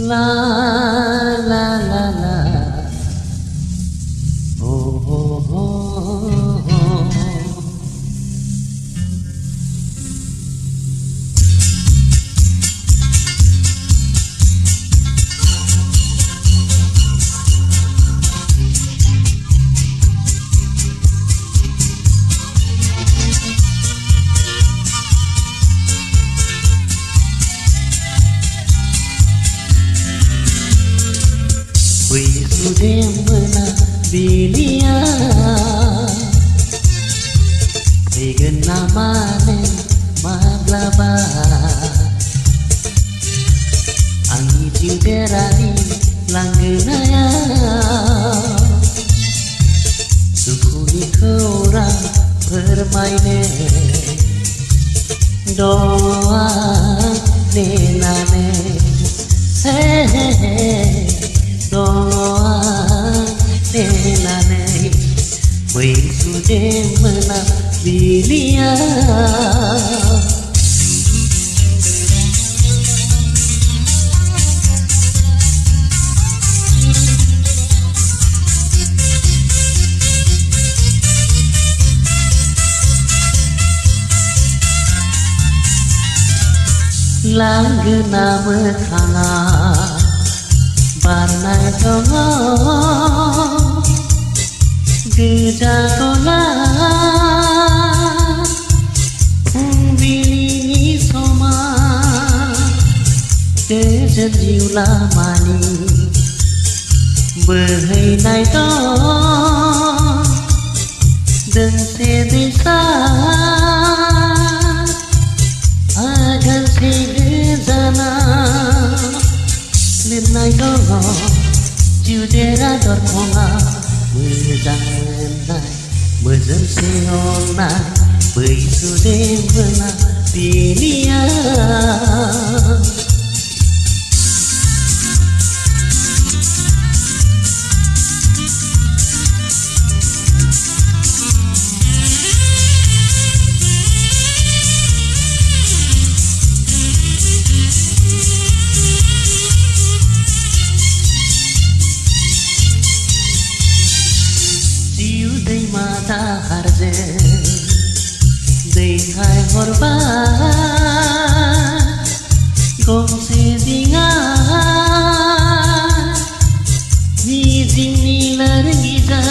La la la la, oh oh oh oh. Wih sudah menabilia, dengan namanya maglaba, angin ciderani langgenaya, sukuni korang permainan, doa nenane, doa nenane, wih sudah menabilia. Langgena mekanga barna tongo geda tola umbili soma kejen jiula mani berhenai to dan sedesa agar segezana Nenai dolo judera dorkonga mezang menai mezen seona beisude mena pilia. Mata harje dekai horba gomse dinga ni jingni largiza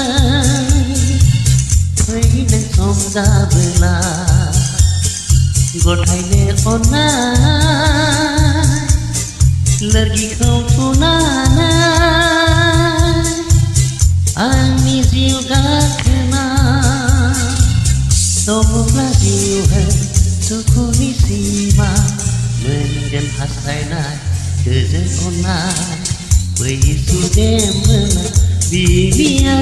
hoine somja bela gotaile onna largi khau tunana ani jiuga Tomuklah jiwa sukuni sima Mengen hasainai kejen onai Beisude mena bilia.